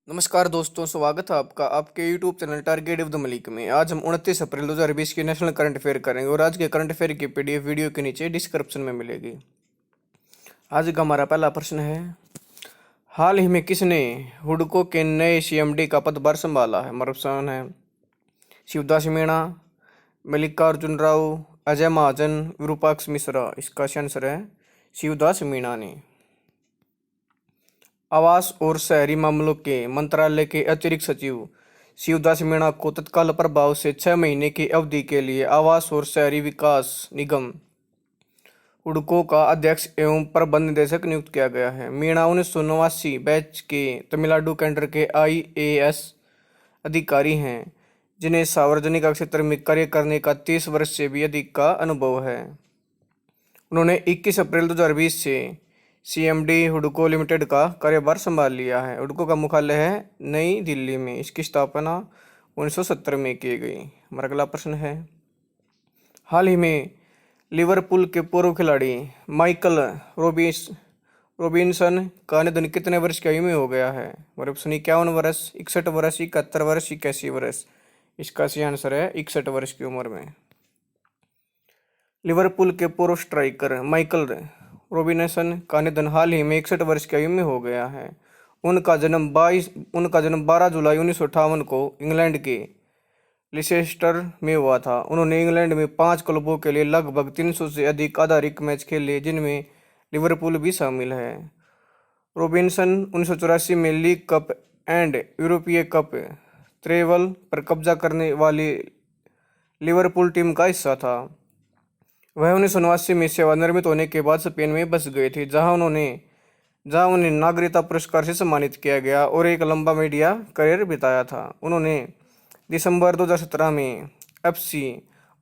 नमस्कार दोस्तों, स्वागत है आपका आपके YouTube channel target with Malik में। आज हम 29 अप्रैल 2020 की नेशनल करंट अफेयर करेंगे और आज के करंट अफेयर की पीडीएफ वीडियो के नीचे डिस्क्रिप्शन में मिलेगी। आज का हमारा पहला प्रश्न है, हाल ही में किसने हुडको के नए सीएमडी का पदभार संभाला है? हमारा ऑप्शन है शिवदास मीणा, मल्लिकार्जुन राव, अजय महाजन, विरूपाक्ष मिश्रा। इसका आंसर है शिवदास मीणा ने। आवास और शहरी मामलों के मंत्रालय के अतिरिक्त सचिव शिवदास मीणा को तत्काल प्रभाव से 6 महीने की अवधि के लिए आवास और शहरी विकास निगम हुडको का अध्यक्ष एवं प्रबंध निदेशक नियुक्त किया गया है। मीणा 1989 बैच के तमिलनाडु केंद्र के IAS अधिकारी हैं, जिन्हें सार्वजनिक क्षेत्र में कार्य करने का 30 वर्ष से भी अधिक का अनुभव है। उन्होंने 21 अप्रैल 2020 से CMD हुडको लिमिटेड का कार्यभार संभाल लिया है। हुडको का मुख्यालय है नई दिल्ली में। इसकी स्थापना 1970 में की गई। हमारा अगला प्रश्न है, हाल ही में लिवरपूल के पूर्व खिलाड़ी माइकल रॉबिन्सन का निधन कितने वर्ष की आयु में हो गया है? हमारे ऑप्शन 51 वर्ष, 61 वर्ष, 71 वर्ष, 81 वर्ष। इसका सही आंसर है 61 वर्ष की उम्र में। लिवरपूल के पूर्व स्ट्राइकर माइकल रॉबिन्सन का निधन हाल ही में 61 वर्ष की आयु में हो गया है। उनका जन्म 12 जुलाई 1958 को इंग्लैंड के लिसेस्टर में हुआ था। उन्होंने इंग्लैंड में 5 क्लबों के लिए लगभग 300 से अधिक आधारिक मैच खेले, जिनमें लिवरपूल भी शामिल है। रॉबिन्सन 1984 में लीग कप एंड यूरोपीय कप ट्रेवल पर कब्जा करने वाली लिवरपूल टीम का हिस्सा था। वह 1989 में सेवानिवृत्त होने के बाद स्पेन में बस गए थे, जहां उन्हें नागरिकता पुरस्कार से सम्मानित किया गया और एक लंबा मीडिया करियर बिताया था। उन्होंने दिसंबर 2017 में FC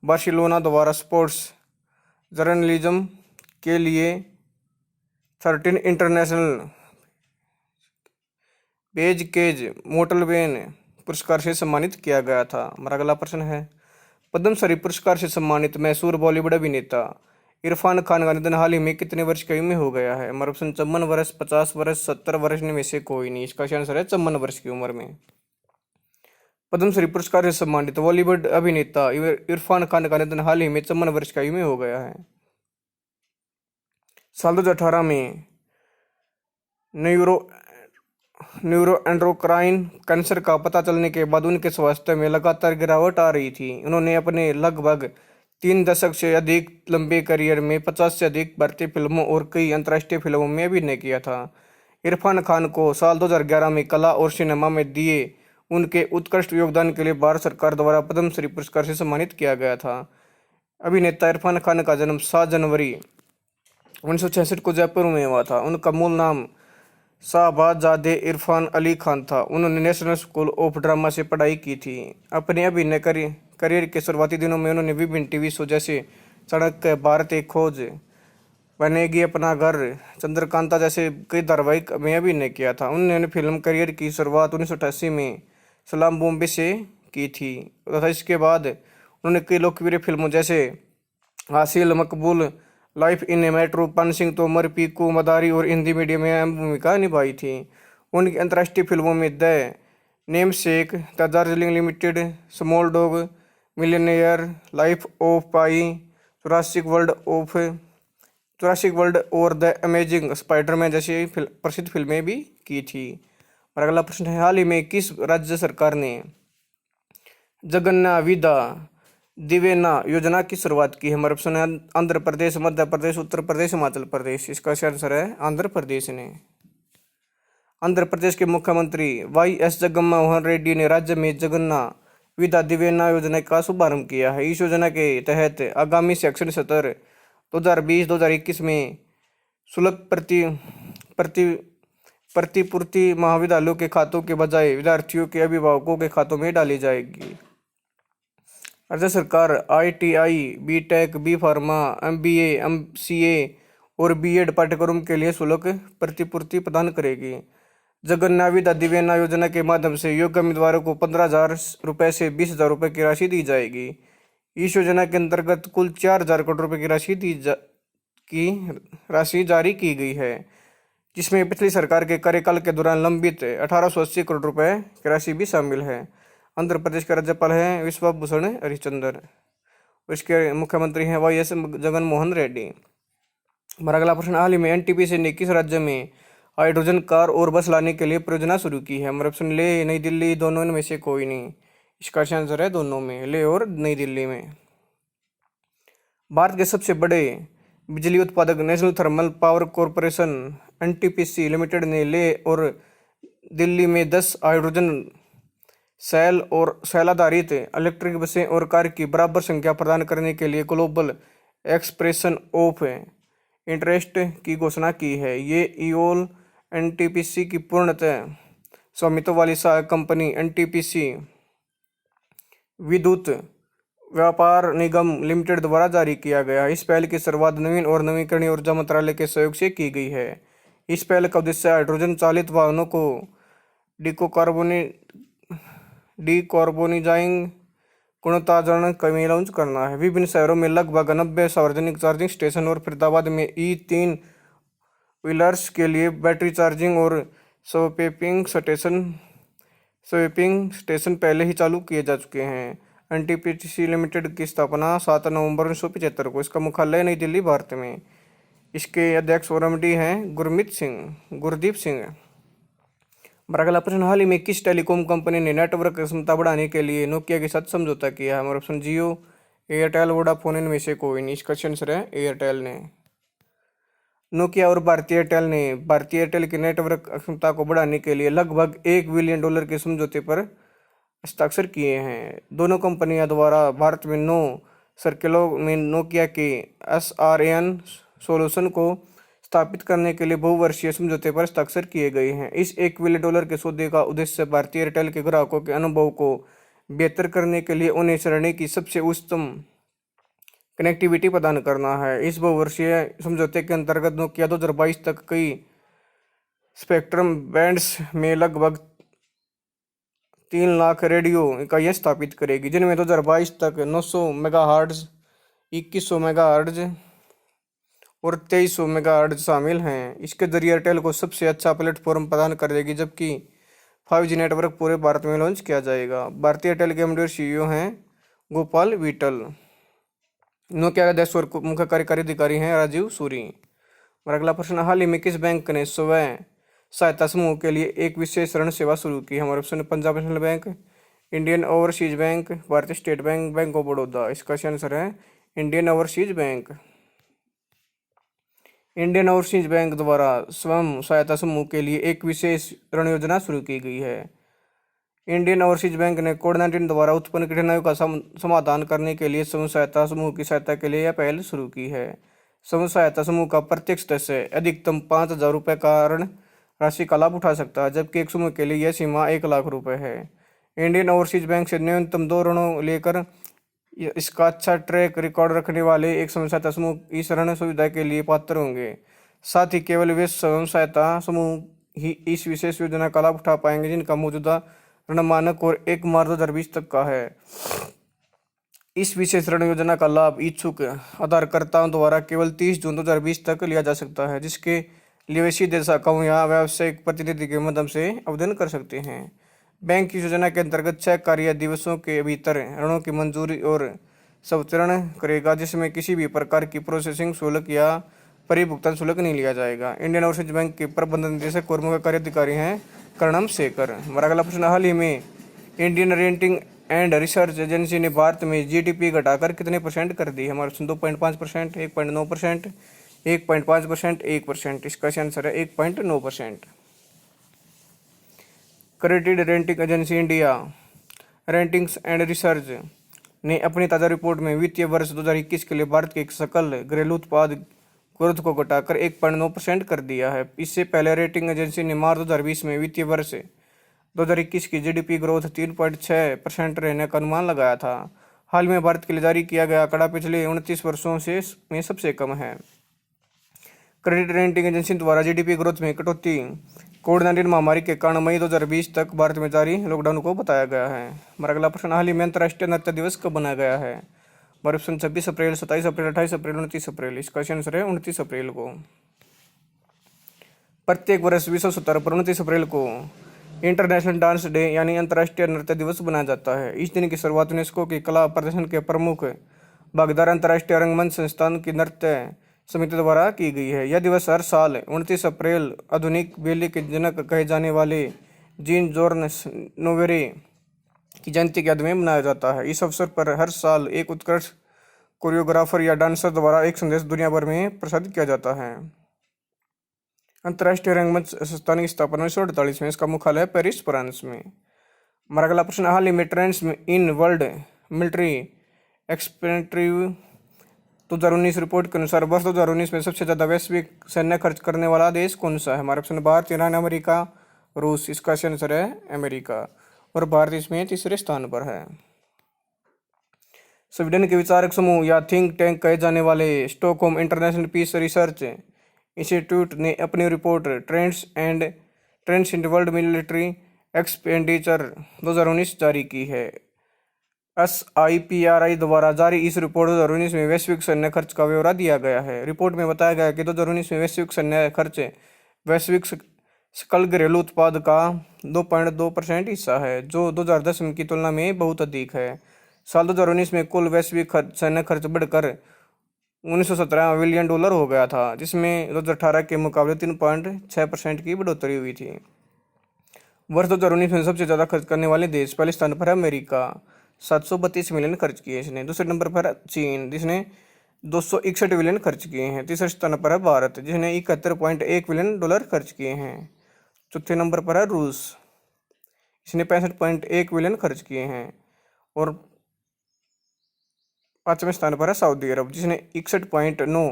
बार्सिलोना द्वारा स्पोर्ट्स जर्नलिज्म के लिए 13 इंटरनेशनल बेज मोटलवेन पुरस्कार से सम्मानित किया गया था। हमारा अगला प्रश्न है, पद्मश्री पुरस्कार से सम्मानित मशहूर बॉलीवुड अभिनेता इरफान खान का निधन हाल ही में कितने वर्ष की आयु में हो गया है? हमारा ऑप्शन 54 वर्ष, 50 वर्ष, 70 वर्ष में से कोई नहीं। इसका आंसर है 54 वर्ष की उम्र में। पद्मश्री पुरस्कार से सम्मानित बॉलीवुड अभिनेता इरफान खान का निधन हाल ही में 54 वर्ष की आयु में हो गया है। साल 2018 में न्यूरोएंडोक्राइन कैंसर का पता चलने के बाद उनके स्वास्थ्य में लगातार गिरावट आ रही थी। उन्होंने अपने लगभग 3 दशक से अधिक लंबे करियर में 50 से अधिक भारतीय फिल्मों और कई अंतर्राष्ट्रीय फिल्मों में अभिनय किया था। इरफान खान को साल 2011 में कला और सिनेमा में दिए उनके उत्कृष्ट योगदान के लिए भारत सरकार द्वारा पद्मश्री पुरस्कार से सम्मानित किया गया था। अभिनेता इरफान खान का जन्म 7 जनवरी 1966 को जयपुर में हुआ था। उनका मूल नाम शाहबाज़ादे इरफान अली खान था। उन्होंने नेशनल स्कूल ऑफ ड्रामा से पढ़ाई की थी। अपने अभिनय करियर के शुरुआती दिनों में उन्होंने विभिन्न टीवी शो जैसे सड़क, भारत एक खोज, बनेगी अपना घर, चंद्रकांता जैसे कई धारावाहिक में अभिनय किया था। उन्होंने फिल्म करियर की शुरुआत 1988 में सलाम बॉम्बे से की थी तथा इसके बाद उन्होंने कई लोकप्रिय फिल्मों जैसे हासिल, मकबूल, लाइफ इन ए मेट्रो, पान सिंह तोमर, पीकू, मदारी और हिंदी मीडियम में अहम भूमिका निभाई थी। उनकी अंतर्राष्ट्रीय फिल्मों में the namesake, the Darjeeling limited, small dog, millionaire, life of pi, Jurassic world और द अमेजिंग स्पाइडरमैन जैसी प्रसिद्ध फिल्में भी की थी। और अगला प्रश्न है, हाल ही में किस राज्य सरकार ने जगन्ना विदा दिवेना योजना की शुरुआत की है? हमारे ऑप्शन है आंध्र प्रदेश, मध्य प्रदेश, उत्तर प्रदेश, हिमाचल प्रदेश। इसका आंसर है आंध्र प्रदेश ने। आंध्र प्रदेश के मुख्यमंत्री YS जगनमोहन रेड्डी ने राज्य में जगन्ना विदा दिवेना योजना का शुभारंभ किया है। इस योजना के तहत आगामी शैक्षणिक सत्र 2020-2021 में शुल्क प्रतिपूर्ति महाविद्यालयों के खातों के बजाय विद्यार्थियों के अभिभावकों के खातों में डाली जाएगी। राज्य सरकार ITI, BTech, B pharma, MBA, MCA और B.Ed पाठ्यक्रम के लिए शुल्क प्रतिपूर्ति प्रदान करेगी। जगन्ना विदा दिवेना योजना के माध्यम से योग्य उम्मीदवारों को 15,000 रुपये से 20,000 रुपये की राशि दी जाएगी। इस योजना के अंतर्गत कुल 4,000 करोड़ रुपये की राशि जारी की गई है। जिसमें पिछली सरकार के कार्यकाल के दौरान लंबित 1880 करोड़ रुपए की राशि भी शामिल है। आंध्र प्रदेश के राज्यपाल हैं विश्वभूषण हरिचंदन। इसके मुख्यमंत्री हैं वाई एस जगनमोहन रेड्डी। हमारा अगला प्रश्न, हाल ही में एनटीपीसी ने किस राज्य में हाइड्रोजन कार और बस लाने के लिए परियोजना शुरू की है? हमारा ऑप्शन ले, नई दिल्ली, दोनों में से कोई नहीं। इसका आंसर है दोनों में, ले और नई दिल्ली में। भारत के सबसे बड़े बिजली उत्पादक national thermal power corporation NTPC limited ने ले और दिल्ली में 10 हाइड्रोजन सेल और सेल आधारित इलेक्ट्रिक बसें और कार की बराबर संख्या प्रदान करने के लिए ग्लोबल एक्सप्रेशन ऑफ इंटरेस्ट की घोषणा की है। ये ईओल एनटीपीसी की पूर्णतः स्वामित्व वाली सहायक कंपनी एनटीपीसी विद्युत व्यापार निगम लिमिटेड द्वारा जारी किया गया। इस पहल की शुरुआत नवीन और नवीकरणीय ऊर्जा मंत्रालय के सहयोग से की गई है। इस पहल का उद्देश्य हाइड्रोजन चालित वाहनों को डिकार्बोनाइजिंग गुणवत्ताजन कमी लॉन्च करना है। विभिन्न शहरों में लगभग 90 सार्वजनिक चार्जिंग स्टेशन और फरीदाबाद में ई3 व्हीलर्स के लिए बैटरी चार्जिंग और स्वैपिंग स्टेशन पहले ही चालू किए जा चुके हैं। एनटीपीसी लिमिटेड की स्थापना 7 नवंबर 1975 को। इसका मुख्यालय नई दिल्ली, भारत में। इसके अध्यक्ष और एमडी हैं गुरदीप सिंह। हमारा अगला प्रश्न, हाल ही में किस टेलीकॉम कंपनी ने नेटवर्क क्षमता बढ़ाने के लिए नोकिया के साथ समझौता किया है? हमारा ऑप्शन जियो, एयरटेल, वोडाफोन, इनमें से कोई नहीं। इसका आंसर है एयरटेल ने। नोकिया और भारतीय एयरटेल की नेटवर्क क्षमता को बढ़ाने के लिए लगभग $1 बिलियन के समझौते पर हस्ताक्षर किए हैं। दोनों कंपनियों द्वारा भारत में 9 सर्किलों में नोकिया के SRAN सॉल्यूशन को स्थापित करने के लिए बहुवर्षीय समझौते पर हस्ताक्षर किए गए हैं। इस $1 बिलियन के सौदे का उद्देश्य भारतीय एयरटेल के ग्राहकों के अनुभव को बेहतर करने के लिए उन्हें श्रेणी की सबसे उच्चतम कनेक्टिविटी प्रदान करना है। इस बहुवर्षीय समझौते के अंतर्गत नोकिया 2022 तक कई स्पेक्ट्रम बैंड्स में लगभग 3 लाख रेडियो इकाइयाँ स्थापित करेगी, जिनमें 2022 तक 900 मेगाहर्ट्ज, 2100 मेगाहर्ट्ज और 2300 मेगाहर्ट्ज शामिल हैं। इसके जरिए एयरटेल को सबसे अच्छा प्लेटफॉर्म प्रदान करेगी, जबकि 5G नेटवर्क पूरे भारत में लॉन्च किया जाएगा। भारतीय एयरटेल के एमडी और सीईओ हैं गोपाल विठल। नोकिया का अध्यक्ष और मुख्य कार्यकारी अधिकारी हैं राजीव सूरी। और अगला प्रश्न, हाल ही में किस बैंक ने स्वयं सहायता समूह के लिए एक विशेष ऋण सेवा शुरू की? हमारे option Punjab national bank, Indian overseas bank, Bharatiya state bank, bank of Baroda. इसका आंसर है Indian overseas bank. Indian overseas bank द्वारा स्वयं सहायता समूह के लिए एक विशेष ऋण योजना शुरू की गई है। इंडियन ओवरसीज बैंक ने कोविड-19 द्वारा उत्पन्न कठिनाइयों का समाधान करने के लिए स्वयं सहायता समूह की सहायता के लिए यह पहल शुरू की है। स्वयं सहायता समूह का प्रत्येक सदस्य अधिकतम 5,000 रुपये का ऋण राशि का लाभ उठा सकता है, जबकि एक समूह के लिए यह सीमा 1 लाख रुपये है। इंडियन ओवरसीज बैंक से न्यूनतम 2 ऋणों लेकर इसका अच्छा ट्रैक रिकॉर्ड रखने वाले एक स्वयं सहायता समूह इस ऋण सुविधा के लिए पात्र होंगे। साथ ही केवल वे स्वयं सहायता समूह ही इस विशेष योजना का लाभ उठा पाएंगे जिनका मौजूदा ऋण मानक और 1 मार्च 2020 तक का है। इस विशेष ऋण योजना का लाभ इच्छुक आधारकर्ताओं द्वारा केवल 30 जून 2020 तक लिया जा सकता है, जिसके लिए वे सीधे शाखाओं या व्यावसायिक प्रतिनिधि के माध्यम से आवेदन कर सकते हैं। बैंक की योजना के अंतर्गत 6 कार्य दिवसों के भीतर ऋणों की मंजूरी और संवितरण करेगा, जिसमें किसी भी प्रकार की प्रोसेसिंग शुल्क या परिभुगतान शुल्क नहीं लिया जाएगा। इंडियन ओवरसीज बैंक के प्रबंधन निदेशक और मुख्य कार्यकारी हैं कर्णम शेखर। हमारा अगला प्रश्न, हाल ही में Indian rating and research agency ने भारत में जीडीपी घटाकर कितने % कर दी? हमारे 2.5%, 1.9%, 1.5%, 1%। इसका आंसर है 1.9%। Credit rating agency India ratings and research ने अपनी ताज़ा रिपोर्ट में वित्तीय वर्ष 2021 के लिए भारत के सकल घरेलू उत्पाद ग्रोथ को घटाकर 1.9% कर दिया है। इससे पहले रेटिंग एजेंसी ने मार्च 2020 में वित्तीय वर्ष 2021 की जीडीपी ग्रोथ 3.6% रहने का अनुमान लगाया था। हाल में भारत के लिए जारी किया गया आंकड़ा पिछले 29 वर्षों में सबसे कम है। क्रेडिट रेटिंग एजेंसी द्वारा जीडीपी ग्रोथ में कटौती कोविड-19 महामारी के कारण मई 2020 तक भारत में जारी लॉकडाउन को बताया गया है। हमारा अगला प्रश्न, हाल ही में अंतर्राष्ट्रीय नृत्य दिवस कब बनाया गया है? हमारे ऑप्शन 26 अप्रैल, 27 अप्रैल, 28 अप्रैल, 29 अप्रैल। इसका आंसर है 29 अप्रैल को। प्रत्येक वर्ष विश्व स्तर पर 29 अप्रैल को इंटरनेशनल डांस डे यानी अंतर्राष्ट्रीय नृत्य दिवस बनाया जाता है। इस दिन की शुरुआत यूनेस्को की कला प्रदर्शन के प्रमुख भागीदार अंतर्राष्ट्रीय रंगमंच संस्थान की नृत्य समिति द्वारा की गई है। यह दिवस हर साल 29 अप्रैल आधुनिक बैले के जनक कहे जाने वाले जीन जॉर्ज नोवेरे की जयंती के याद में मनाया जाता है। इस अवसर पर हर साल एक उत्कृष्ट कोरियोग्राफर या डांसर द्वारा एक संदेश दुनिया भर में प्रसारित किया जाता है। अंतर्राष्ट्रीय रंगमंच संस्थान की स्थापना 1948 में, इसका मुख्यालय पेरिस, फ्रांस में। हमारा अगला प्रश्न, हाल ही में trends in world military expenditure 2019 report के अनुसार वर्ष 2019 में सबसे ज्यादा वैश्विक सैन्य खर्च करने वाला देश कौन सा है? हमारा ऑप्शन भारत, ईरान, अमेरिका, रूस। इसका आंसर है अमेरिका और भारत इसमें तीसरे स्थान पर है। स्वीडन के विचारक समूह या थिंक टैंक कहे जाने वाले Stockholm International Peace Research Institute ने अपनी report trends in world military expenditure 2019 जारी की है। SIPRI द्वारा जारी इस रिपोर्ट 2019 में वैश्विक सैन्य खर्च का ब्यौरा दिया गया है। रिपोर्ट में बताया गया कि 2019 में वैश्विक सैन्य खर्च वैश्विक सकल घरेलू उत्पाद का 2.2% हिस्सा है, जो 2010 की तुलना में बहुत अधिक है। साल 2019 में कुल वैश्विक सैन्य खर्च बढ़कर $1917 बिलियन हो गया था, जिसमें 2018 के मुकाबले 3.6% की बढ़ोतरी हुई थी। वर्ष 2019 में सबसे ज़्यादा खर्च करने वाले देश, पहले स्थान पर है अमेरिका, 732 मिलियन खर्च किए इसने। दूसरे नंबर पर है चीन, जिसने 261 बिलियन खर्च किए हैं। तीसरे स्थान पर है भारत, जिसने 71.1 बिलियन खर्च किए हैं। चौथे नंबर पर है रूस, इसने 65.1 बिलियन खर्च किए हैं। और पांचवें स्थान पर है सऊदी अरब, जिसने 61.9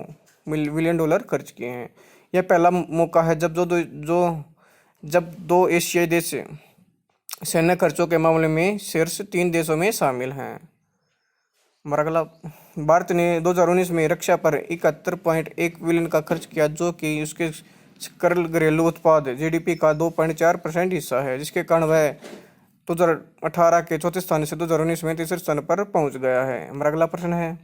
बिलियन खर्च किए हैं। यह पहला मौका है जब दो एशियाई देश सैन्य खर्चों के मामले में शीर्ष 3 देशों में शामिल हैं। हमारा अगला, भारत ने 2019 में रक्षा पर 71.1 बिलियन का खर्च किया, जो कि उसके सकल घरेलू उत्पाद GDP का 2.4% हिस्सा है, जिसके कारण वह 2018 के चौथे स्थान से 2019 में तीसरे स्थान पर पहुंच गया है। हमारा अगला प्रश्न है,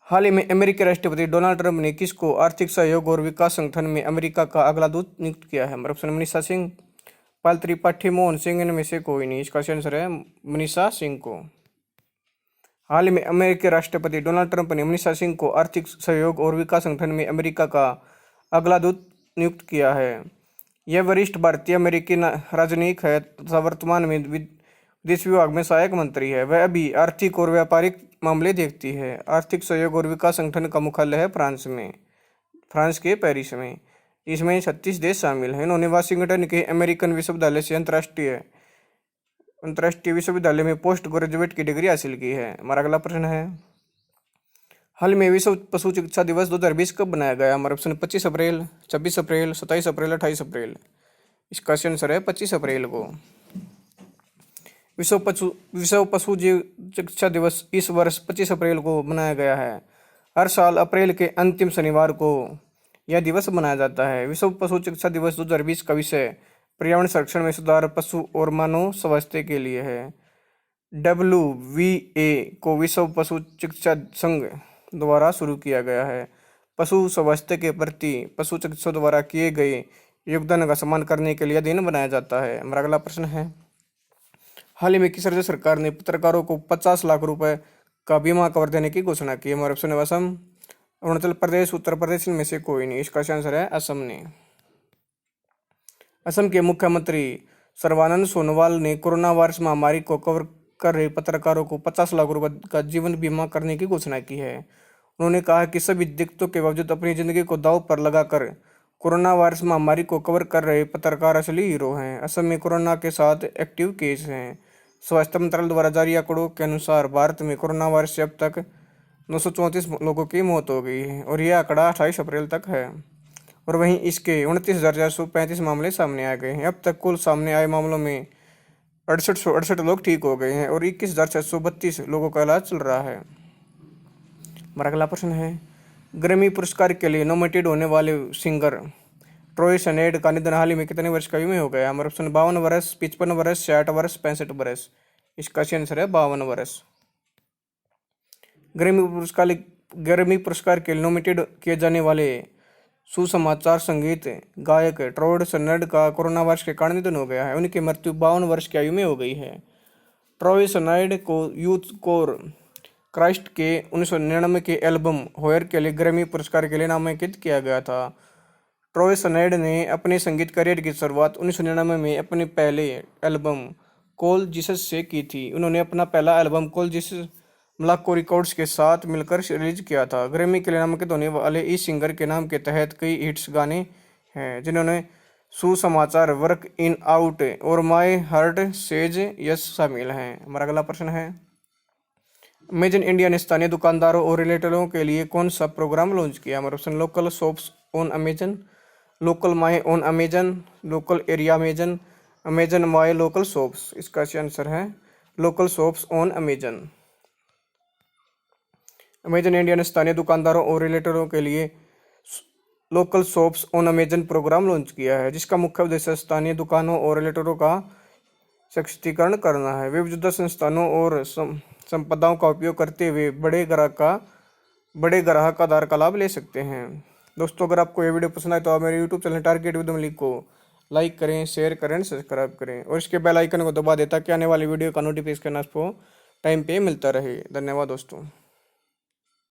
हाल ही में अमेरिकी राष्ट्रपति डोनाल्ड ट्रंप ने किसको आर्थिक सहयोग और विकास संगठन में अमेरिका का अगला दूत नियुक्त किया है? हमारा ऑप्शन मनीषा सिंह, पाल त्रिपाठी, मोहन सिंह, इनमें से कोई नहीं। इसका आंसर है मनीषा सिंह को। हाल ही में अमेरिकी राष्ट्रपति डोनाल्ड ट्रंप ने मनीषा सिंह को आर्थिक सहयोग और विकास संगठन में अमेरिका का अगला दूत नियुक्त किया है। यह वरिष्ठ भारतीय अमेरिकी राजनयिक है तथा वर्तमान में विदेश विभाग में सहायक मंत्री है। वह अभी आर्थिक और व्यापारिक मामले देखती है। आर्थिक सहयोग और विकास संगठन का मुख्यालय है फ्रांस के पेरिस में। इसमें 36 देश शामिल हैं। इन्होंने वाशिंगटन के अमेरिकन विश्वविद्यालय से अंतर्राष्ट्रीय विश्वविद्यालय में पोस्ट ग्रेजुएट की डिग्री हासिल की है। हमारा अगला प्रश्न है, हाल में विश्व पशु चिकित्सा दिवस 2020 कब बनाया गया? हमारा ऑप्शन 25 अप्रैल, 26 अप्रैल, 27 अप्रैल, 28 अप्रैल। इसका आंसर है 25 अप्रैल को। विश्व पशु चिकित्सा दिवस इस वर्ष 25 अप्रैल को मनाया गया है। हर साल अप्रैल के अंतिम शनिवार को यह दिवस मनाया जाता है। विश्व पशु चिकित्सा दिवस 2020 का विषय पर्यावरण संरक्षण में सुधार, पशु और मानव स्वास्थ्य के लिए है। WVA को विश्व पशु चिकित्सा संघ द्वारा शुरू किया गया है। पशु स्वास्थ्य के प्रति पशु चिकित्सकों द्वारा किए गए योगदान का सम्मान करने के लिए दिन बनाया जाता है। हमारा अगला प्रश्न है, हाल ही में किस राज्य सरकार ने पत्रकारों को 50 लाख रुपए का बीमा कवर देने की घोषणा की? हमारे ऑप्शन है असम, अरुणाचल प्रदेश, उत्तर प्रदेश, इनमें से कोई नहीं। इसका आंसर है असम ने। असम के मुख्यमंत्री सर्बानंद सोनोवाल ने कोरोना वायरस महामारी को कवर कर रहे पत्रकारों को 50 लाख रुपए का जीवन बीमा करने की घोषणा की है। उन्होंने कहा कि सभी दिक्कतों के बावजूद अपनी जिंदगी को दांव पर लगाकर कोरोना वायरस महामारी को कवर कर रहे पत्रकार असली हीरो हैं। असम में कोरोना के 7 एक्टिव केस हैं। स्वास्थ्य मंत्रालय द्वारा जारी आंकड़ों के अनुसार भारत में कोरोना वायरस से अब तक 934 लोगों की मौत हो गई है और यह आंकड़ा 28 अप्रैल तक है। और वहीं इसके 29,435 मामले सामने आ गए हैं। अब तक कुल सामने आए मामलों में 68 लोग ठीक हो गए हैं और 21,632 लोगों का इलाज चल रहा है। हमारा अगला प्रश्न है, ग्रैमी पुरस्कार के लिए नॉमिनेटेड होने वाले सिंगर ट्रॉय सिनेड का निधन हाल ही में कितने वर्ष का में हो गया? हमारा ऑप्शन 52 वर्ष, 55 वर्ष, 60 वर्ष, 65 वर्ष। इसका आंसर है 52 वर्ष। ग्रैमी पुरस्कार के लिए नॉमिनेटेड किए जाने वाले सुसमाचार संगीत गायक ट्रॉड सनर्ड का कोरोना वायरस के कारण निधन हो गया है। उनकी मृत्यु 52 वर्ष की आयु में हो गई है। ट्रॉय सनाइड को यूथ कोर क्राइस्ट के 1999 के एल्बम होयर के लिए ग्रैमी पुरस्कार के लिए नामांकित किया गया था। ट्रॉय सनाइड ने अपने संगीत करियर की शुरुआत 1999 में अपने पहले एल्बम कॉल जीसस से की थी। उन्होंने अपना पहला एल्बम कॉल जीसस मलाको रिकॉर्ड्स के साथ मिलकर रिलीज किया था। ग्रैमी के लिए नामांकित होने वाले इस सिंगर के नाम के तहत कई हिट्स गाने हैं, जिन्होंने सुसमाचार, वर्क इन आउट और माय हार्ट सेज यस शामिल हैं। हमारा अगला प्रश्न है, अमेजन इंडिया ने स्थानीय दुकानदारों और रिटेलरों के लिए कौन सा प्रोग्राम लॉन्च किया? हमारा option local shops on Amazon, local my on Amazon, local area Amazon, Amazon my local shops. इसका सही आंसर है local shops on Amazon. Amazon India ने स्थानीय दुकानदारों और रिटेलरों के लिए local shops on Amazon program launch किया है, जिसका मुख्य उद्देश्य स्थानीय दुकानों और रिटेलरों का सशक्तिकरण करना है। वे मौजूदा संस्थानों और संपदाओं का उपयोग करते हुए बड़े ग्राहक आधार का लाभ ले सकते हैं। दोस्तों, अगर आपको ये वीडियो पसंद आए तो आप मेरे YouTube channel target with Malik को लाइक करें, शेयर करें, सब्सक्राइब करें और इसके बेल आइकन को दबा दें ताकि आने वाली वीडियो का नोटिफिकेशन आपको टाइम पे मिलता रहे। धन्यवाद दोस्तों।